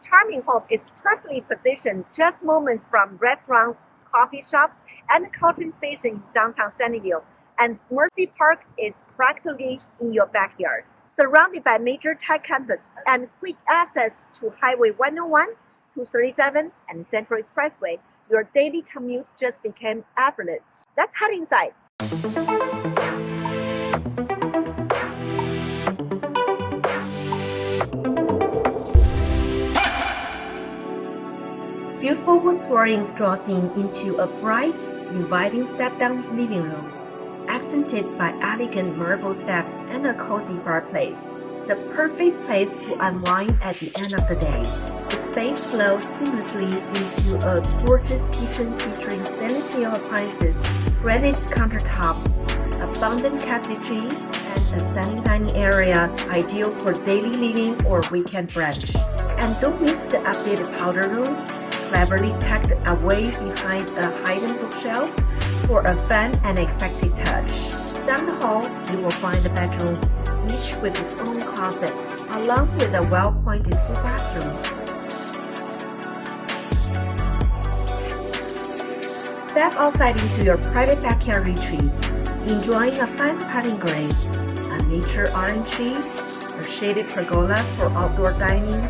charming home is perfectly positioned just moments from restaurants, coffee shops, and the Caltrain station in downtown Sunnyvale. And Murphy Park is practically in your backyard. Surrounded by major tech campus and quick access to Highway 101, 237, and Central Expressway, your daily commute just became effortless. Let's head inside. Beautiful wood floorings draws in into a bright, inviting step-down living room, accented by elegant marble steps and a cozy fireplace. The perfect place to unwind at the end of the day. The space flows seamlessly into a gorgeous kitchen featuring stainless steel appliances, granite countertops, abundant cabinetry, and a sunny dining area ideal for daily living or weekend brunch. And don't miss the updated powder room, cleverly tucked away behind a hidden bookshelf for a fun and unexpected touch. Down the hall, you will find the bedrooms, each with its own closet, along with a well-appointed full bathroom. Step outside into your private backyard retreat, enjoying a fun putting green, a nature orange tree, a shaded pergola for outdoor dining,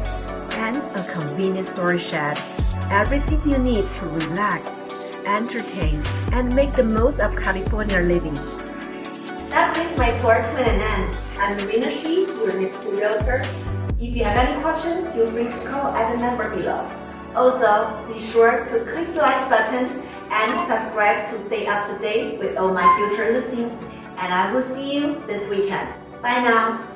and a convenient storage shed. Everything you need to relax, entertain, and make the most of California living. That brings my tour to an end. I'm RENNA, your Realtor. If you have any questions, feel free to call at the number below. Also, be sure to click the like button and subscribe to stay up to date with all my future listings. And I will see you this weekend. Bye now.